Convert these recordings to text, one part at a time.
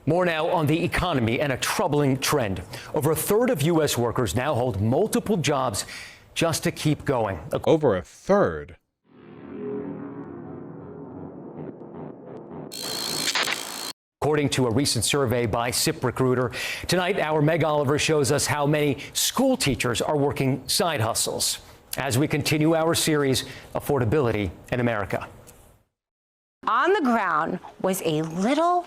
More now on the economy and a troubling trend. Over a third of U.S. workers now hold multiple jobs just to keep going. Over a third? According to a recent survey by ZipRecruiter. Tonight, our Meg Oliver shows us how many school teachers are working side hustles as we continue our series, Affordability in America. On the ground was a little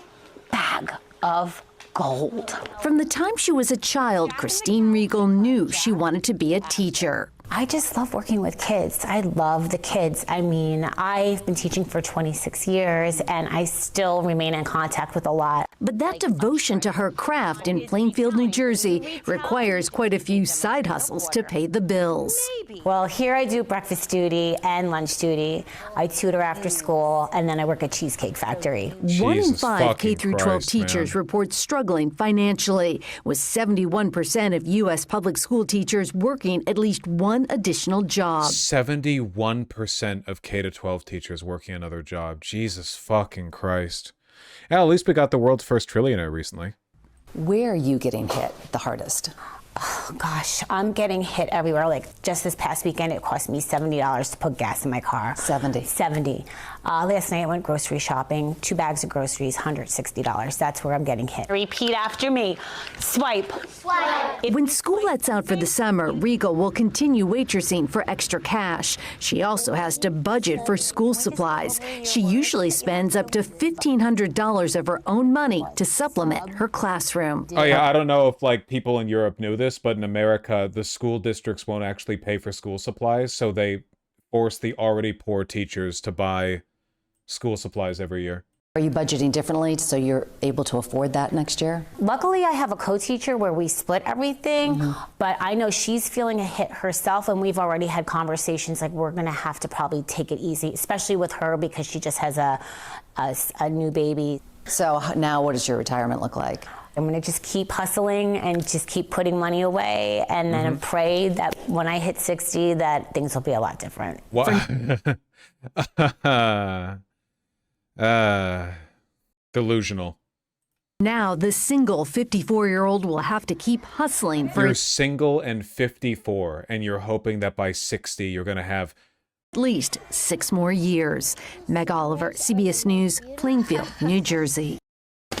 bag of gold. From the time she was a child, Christine Riegel knew she wanted to be a teacher. I just love working with kids. I love the kids. I mean, I've been teaching for 26 years and I still remain in contact with a lot. But that devotion to her craft in Plainfield, New Jersey requires quite a few side hustles to pay the bills. Well, here I do breakfast duty and lunch duty. I tutor after school and then I work at Cheesecake Factory. One in five K through 12 Christ, teachers man. report struggling financially, with 71% of U.S. public school teachers working at least one additional job. 71% of K-12 teachers working another job. Jesus fucking Christ. Yeah, at least we got the world's first trillionaire recently. Where are you getting hit the hardest? Oh, gosh, I'm getting hit everywhere. Like just this past weekend, it cost me $70 to put gas in my car. 70. Last night I went grocery shopping, 2 bags of groceries, $160. That's where I'm getting hit. Repeat after me. Swipe. Swipe. When school lets out for the summer, Riegel will continue waitressing for extra cash. She also has to budget for school supplies. She usually spends up to $1,500 of her own money to supplement her classroom. Oh yeah, I don't know if like people in Europe knew this, but in America, the school districts won't actually pay for school supplies, so they force the already poor teachers to buy school supplies every year. Are you budgeting differently so you're able to afford that next year? Luckily, I have a co-teacher where we split everything, but I know she's feeling a hit herself, and we've already had conversations like we're going to have to probably take it easy, especially with her because she just has a new baby. So now what does your retirement look like? I'm going to just keep hustling and just keep putting money away and then pray that when I hit 60 that things will be a lot different. What? Delusional. Now, the single 54-year-old will have to keep hustling for You're single and 54, and you're hoping that by 60 you're going to have at least 6 more years. Meg Oliver, CBS News, Plainfield, New Jersey.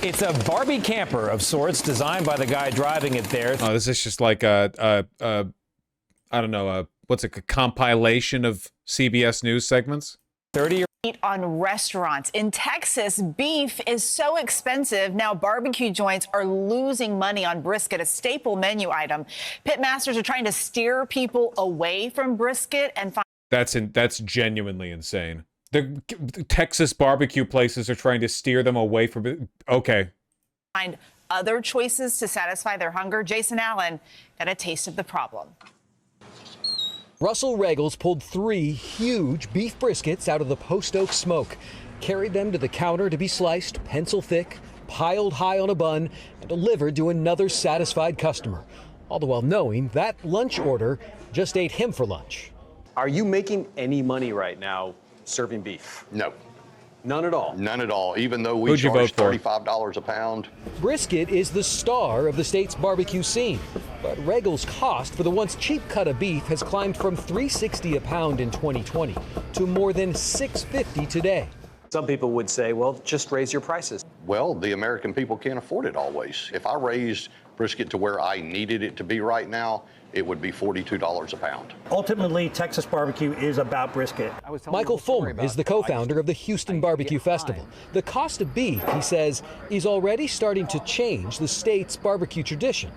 It's a Barbie camper of sorts designed by the guy driving it there. Oh, this is just like I don't know, what's it, a compilation of CBS News segments? 30 on restaurants. In Texas, beef is so expensive, now barbecue joints are losing money on brisket, a staple menu item. Pitmasters are trying to steer people away from brisket and find That's genuinely insane. The Texas barbecue places are trying to steer them away from it. Okay. find other choices to satisfy their hunger. Jason Allen got a taste of the problem. Russell Regals pulled 3 huge beef briskets out of the post oak smoke, carried them to the counter to be sliced, pencil thick, piled high on a bun, and delivered to another satisfied customer, all the while knowing that lunch order just ate him for lunch. Are you making any money right now serving beef? No. None at all? None at all, even though we Who'd you charge vote for? $35 a pound. Brisket is the star of the state's barbecue scene, but Regal's cost for the once cheap cut of beef has climbed from $3.60 a pound in 2020 to more than $6.50 today. Some people would say, well, just raise your prices. Well, the American people can't afford it always. If I raised brisket to where I needed it to be right now, it would be $42 a pound. Ultimately, Texas barbecue is about brisket. Michael Fulmer is the co-founder of the Houston Barbecue Festival. The cost of beef, he says, is already starting to change the state's barbecue tradition.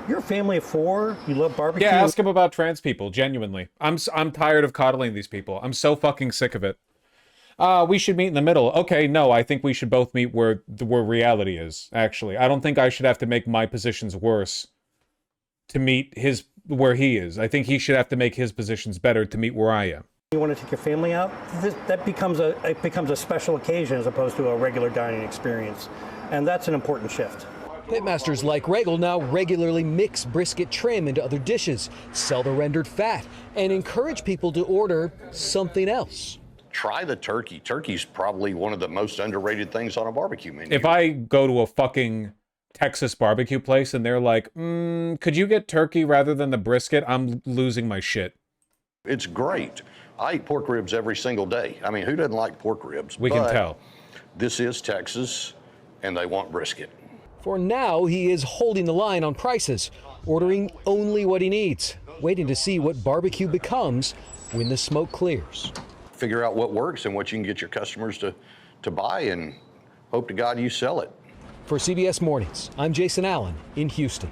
You're a family of 4. You love barbecue. Yeah, ask him about trans people, genuinely. I'm tired of coddling these people. I'm so fucking sick of it. We should meet in the middle. Okay, no, I think we should both meet where reality is, actually. I don't think I should have to make my positions worse to meet where he is. I think he should have to make his positions better to meet where I am. You want to take your family out? That becomes a special occasion as opposed to a regular dining experience. And that's an important shift. Pitmasters like Regal now regularly mix brisket trim into other dishes, sell the rendered fat, and encourage people to order something else. try the turkey. Turkey's probably one of the most underrated things on a barbecue menu. If I go to a fucking Texas barbecue place and they're like, could you get turkey rather than the brisket? I'm losing my shit. It's great. I eat pork ribs every single day. I mean, who doesn't like pork ribs? We can tell. This is Texas, and they want brisket. For now, he is holding the line on prices, ordering only what he needs, waiting to see what barbecue becomes when the smoke clears. Figure out what works and what you can get your customers to buy, and hope to God you sell it. For CBS Mornings, I'm Jason Allen in Houston.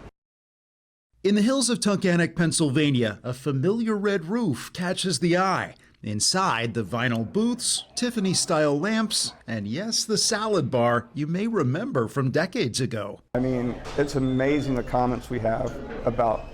In the hills of Tunkhannock, Pennsylvania, a familiar red roof catches the eye. Inside, the vinyl booths, Tiffany-style lamps, and yes, the salad bar you may remember from decades ago. I mean, it's amazing the comments we have about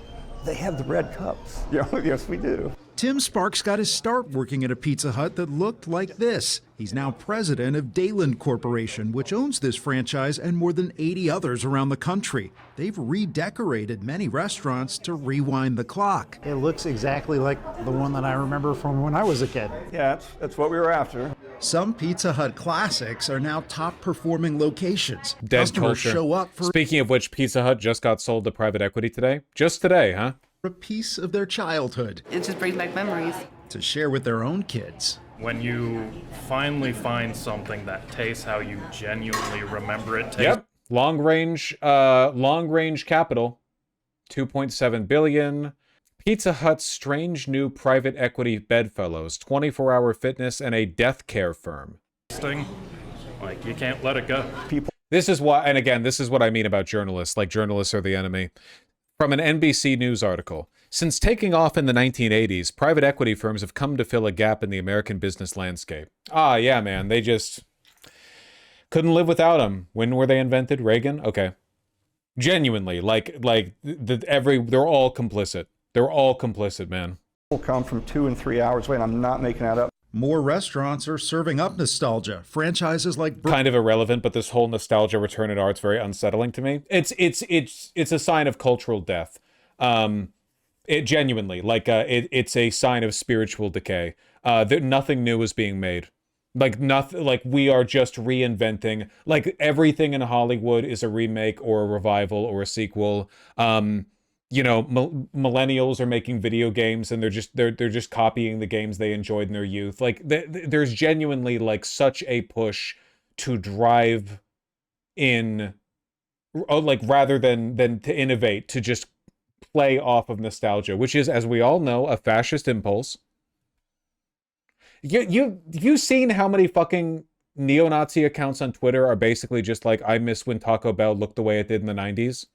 they have the red cups. Yes, we do. Tim Sparks got his start working at a Pizza Hut that looked like this. He's now president of Dayland Corporation, which owns this franchise and more than 80 others around the country. They've redecorated many restaurants to rewind the clock. It looks exactly like the one that I remember from when I was a kid. Yeah, that's what we were after. Some Pizza Hut classics are now top-performing locations. Dead Customers culture. show up for Speaking of which, Pizza Hut just got sold to private equity today. Just today, huh? a piece of their childhood. It just brings back memories. To share with their own kids. When you finally find something that tastes how you genuinely remember it tastes. Yep. Long range capital, 2.7 billion. Pizza Hut's strange new private equity bedfellows, 24-hour fitness, and a death care firm. Like, you can't let it go. This is why, and again, this is what I mean about journalists. Like, journalists are the enemy. From an NBC News article. Since taking off in the 1980s, private equity firms have come to fill a gap in the American business landscape. Ah, yeah, man. They just couldn't live without them. When were they invented? Reagan? Okay. Genuinely, they're all complicit. They're all complicit, man. People come from 2 and 3 hours away, and I'm not making that up. More restaurants are serving up nostalgia. Franchises like kind of irrelevant, but this whole nostalgia return at art's very unsettling to me. It's a sign of cultural death. It genuinely, it's a sign of spiritual decay. Nothing new is being made. We are just reinventing. Like, everything in Hollywood is a remake or a revival or a sequel. Millennials are making video games and they're just copying the games they enjoyed in their youth. Like, there's genuinely such a push to drive in, rather than to innovate, to just play off of nostalgia, which is, as we all know, a fascist impulse. You've seen how many fucking neo-Nazi accounts on Twitter are basically just like, I miss when Taco Bell looked the way it did in the 90s?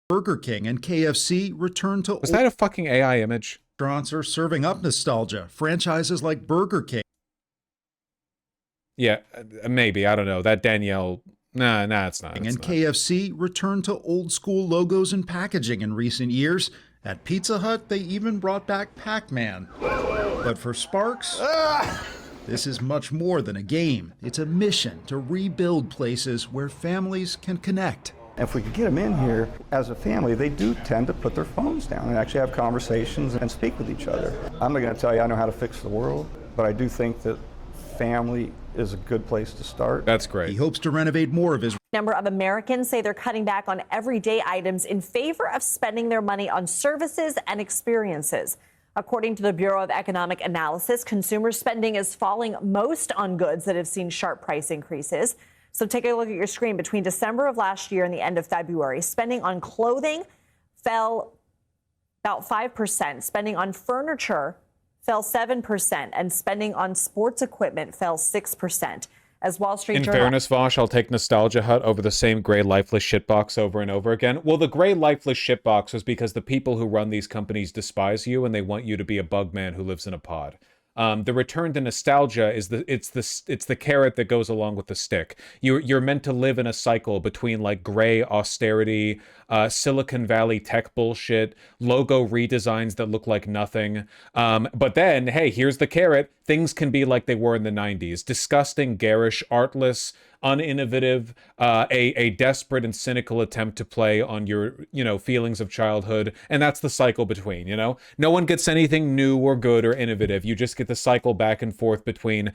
Burger King and KFC return to... Was that a fucking AI image? Restaurants are serving up nostalgia. Franchises like Burger King. Yeah, maybe. I don't know. That Danielle... Nah, it's not. And KFC return to old school logos and packaging in recent years. At Pizza Hut, they even brought back Pac-Man. But for Sparks... This is much more than a game. It's a mission to rebuild places where families can connect. If we could get them in here as a family, they do tend to put their phones down and actually have conversations and speak with each other. I'm not going to tell you I know how to fix the world, but I do think that family is a good place to start. That's great. He hopes to renovate more of his... Number of Americans say they're cutting back on everyday items in favor of spending their money on services and experiences. According to the Bureau of Economic Analysis, consumer spending is falling most on goods that have seen sharp price increases. So take a look at your screen. Between December of last year and the end of February, spending on clothing fell about 5%. Spending on furniture fell 7%. And spending on sports equipment fell 6%. As Wall Street In Journal... fairness, Vosh, I'll take Nostalgia Hut over the same gray lifeless shitbox over and over again. Well, the gray lifeless shitbox was because the people who run these companies despise you and they want you to be a bug man who lives in a pod. The return to nostalgia is it's the carrot that goes along with the stick. You're meant to live in a cycle between gray austerity, Silicon Valley tech bullshit, logo redesigns that look like nothing. But then, hey, here's the carrot. things can be like they were in the 90s. Disgusting, garish, artless, uninnovative, a desperate and cynical attempt to play on your, feelings of childhood. And that's the cycle between, No one gets anything new or good or innovative. You just get the cycle back and forth between,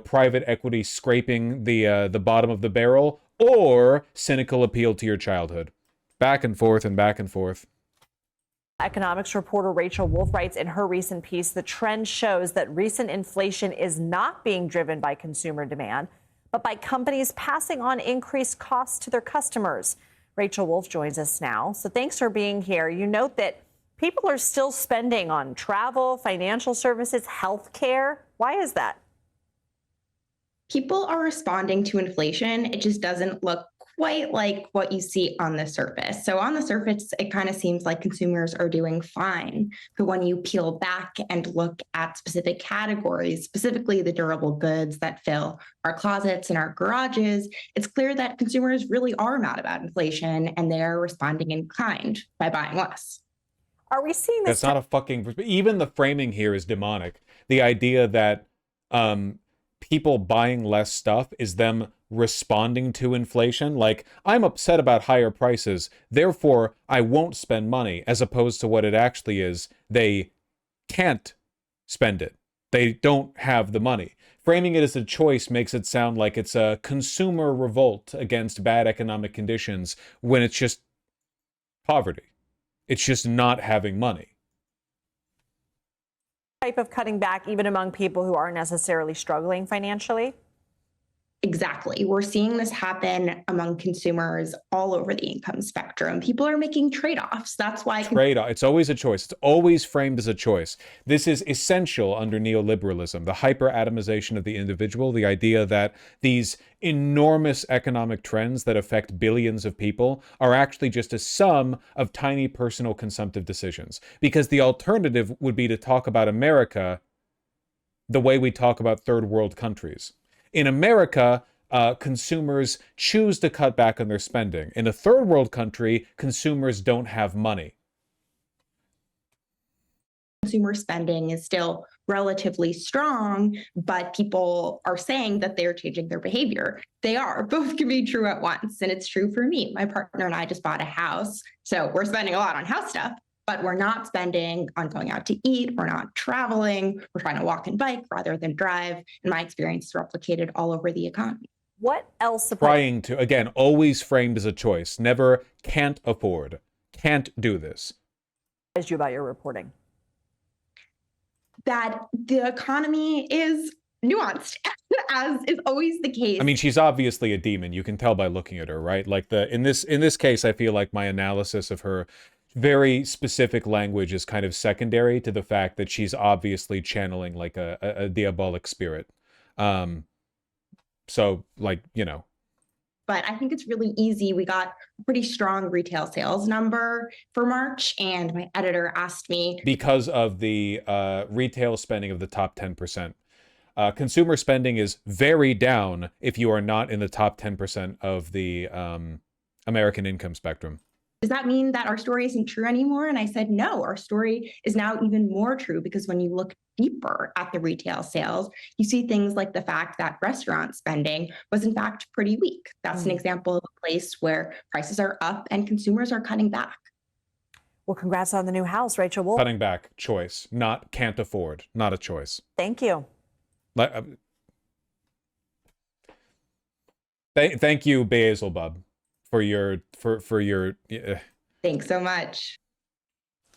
private equity scraping the bottom of the barrel or cynical appeal to your childhood. Back and forth and back and forth. Economics reporter Rachel Wolf writes in her recent piece, the trend shows that recent inflation is not being driven by consumer demand, but by companies passing on increased costs to their customers. Rachel Wolf joins us now. So thanks for being here. You note that people are still spending on travel, financial services, health care. Why is that? People are responding to inflation. It just doesn't look quite like what you see on the surface. So on the surface, it kind of seems like consumers are doing fine. But when you peel back and look at specific categories, specifically the durable goods that fill our closets and our garages, it's clear that consumers really are mad about inflation and they're responding in kind by buying less. Are we seeing this? That's not a fucking... Even the framing here is demonic. The idea that people buying less stuff is them responding to inflation. Like, I'm upset about higher prices, therefore I won't spend money, as opposed to what it actually is. They can't spend it. They don't have the money. Framing it as a choice makes it sound like it's a consumer revolt against bad economic conditions, when it's just poverty. It's just not having money. Type of cutting back even among people who aren't necessarily struggling financially? Exactly. We're seeing this happen among consumers all over the income spectrum. People are making trade-offs. That's why Trade-off. It's always a choice. It's always framed as a choice. This is essential under neoliberalism, the hyper-atomization of the individual, the idea that these enormous economic trends that affect billions of people are actually just a sum of tiny personal consumptive decisions. Because the alternative would be to talk about America the way we talk about third world countries. In America, consumers choose to cut back on their spending. In a third world country, consumers don't have money. consumer spending is still relatively strong, but people are saying that they're changing their behavior. They are. Both can be true at once. And it's true for me. My partner and I just bought a house. So we're spending a lot on house stuff, but we're not spending on going out to eat. We're not traveling. We're trying to walk and bike rather than drive. And my experience is replicated all over the economy. What else? Trying to, again, always framed as a choice. Never can't afford. Can't do this. You about your reporting? That the economy is nuanced, as is always the case. I mean, she's obviously a demon. You can tell by looking at her, right? Like in this case, I feel like my analysis of her very specific language is kind of secondary to the fact that she's obviously channeling like a diabolic spirit. So, like, you know. But I think it's really easy. We got a pretty strong retail sales number for March, and my editor asked me. Because of the retail spending of the top 10%. Consumer spending is very down if you are not in the top 10% of the American income spectrum. Does that mean that our story isn't true anymore? And I said, no, our story is now even more true, because when you look deeper at the retail sales, you see things like the fact that restaurant spending was in fact pretty weak. That's an example of a place where prices are up and consumers are cutting back. Well, congrats on the new house, Rachel Wolf. Cutting back, choice, not can't afford, not a choice. Thank you. Thank you, Beelzebub, for your Thanks so much.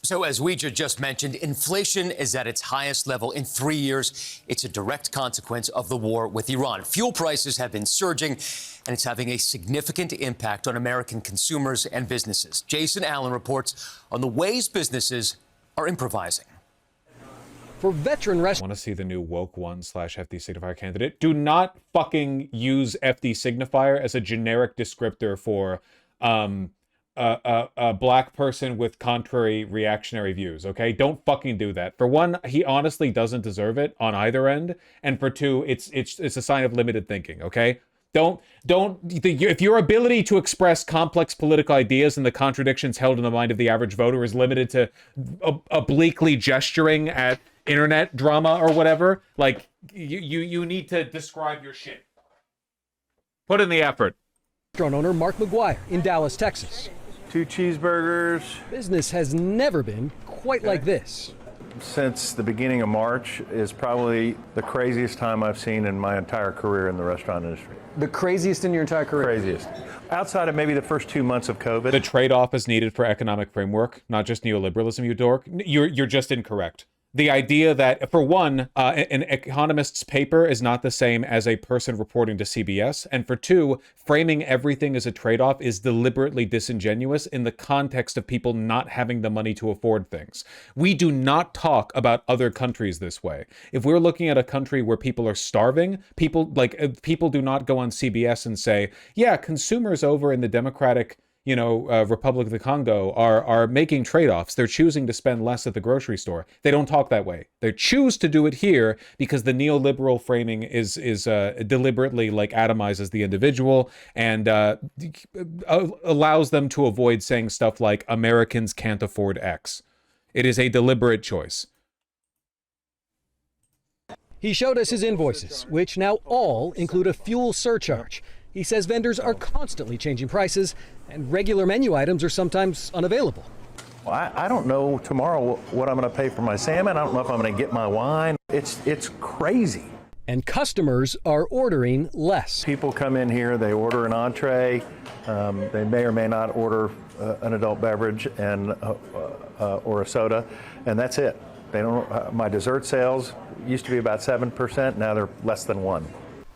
So as Weija just mentioned, inflation is at its highest level in 3 years. It's a direct consequence of the war with Iran. Fuel prices have been surging, and it's having a significant impact on American consumers and businesses. Jason Allen reports on the ways businesses are improvising. For veteran I want to see the new woke one/FD signifier candidate. Do not fucking use FD signifier as a generic descriptor for a black person with contrary reactionary views, okay? Don't fucking do that. For one, he honestly doesn't deserve it on either end, and for two, it's a sign of limited thinking, okay? If your ability to express complex political ideas and the contradictions held in the mind of the average voter is limited to obliquely gesturing at internet drama or whatever. Like, you need to describe your shit. Put in the effort. Restaurant owner Mark McGuire in Dallas, Texas. 2 cheeseburgers. Business has never been quite like this. Since the beginning of March is probably the craziest time I've seen in my entire career in the restaurant industry. The craziest in your entire career? Craziest. Outside of maybe the first 2 months of COVID. The trade-off is needed for economic framework, not just neoliberalism, you dork. You're just incorrect. The idea that, for one, an economist's paper is not the same as a person reporting to CBS. And for two, framing everything as a trade-off is deliberately disingenuous in the context of people not having the money to afford things. We do not talk about other countries this way. If we're looking at a country where people are starving, people do not go on CBS and say, yeah, consumers over in the Democratic Republic of the Congo are making trade-offs. They're choosing to spend less at the grocery store. They don't talk that way. They choose to do it here because the neoliberal framing is deliberately atomizes the individual and allows them to avoid saying stuff like Americans can't afford X. It is a deliberate choice. He showed us his invoices, which now all include a fuel surcharge. He says vendors are constantly changing prices, and regular menu items are sometimes unavailable. Well, I don't know tomorrow what I'm going to pay for my salmon. I don't know if I'm going to get my wine. It's crazy. And customers are ordering less. People come in here, they order an entree. They may or may not order an adult beverage and or a soda, and that's it. They don't. My dessert sales used to be about 7%. Now they're less than 1%.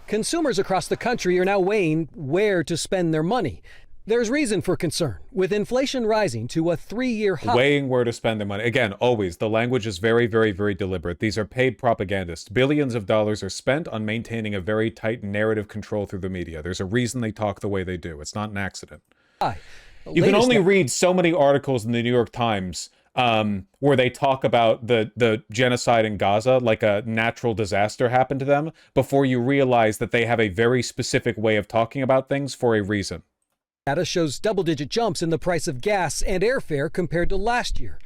Consumers across the country are now weighing where to spend their money. There's reason for concern, with inflation rising to a 3-year high. Weighing where to spend their money. Again, always, the language is very, very, very deliberate. These are paid propagandists. Billions of dollars are spent on maintaining a very tight narrative control through the media. There's a reason they talk the way they do. It's not an accident. You can only read so many articles in the New York Times where they talk about the genocide in Gaza like a natural disaster happened to them before you realize that they have a very specific way of talking about things for a reason. Data shows double-digit jumps in the price of gas and airfare compared to last year.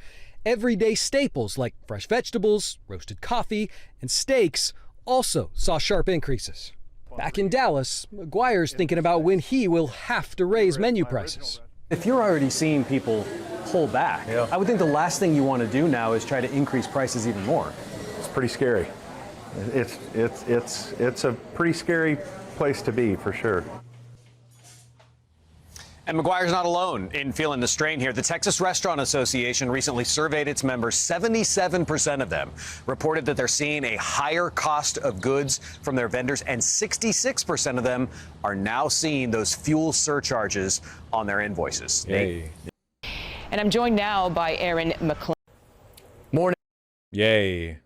Everyday staples like fresh vegetables, roasted coffee, and steaks also saw sharp increases. Back in Dallas, McGuire's thinking about when he will have to raise menu prices. If you're already seeing people pull back, I would think the last thing you want to do now is try to increase prices even more. It's pretty scary. It's a pretty scary place to be, for sure. And McGuire's not alone in feeling the strain here. The Texas Restaurant Association recently surveyed its members. 77% of them reported that they're seeing a higher cost of goods from their vendors, and 66% of them are now seeing those fuel surcharges on their invoices. Yay. And I'm joined now by Aaron McClain. Morning. Yay.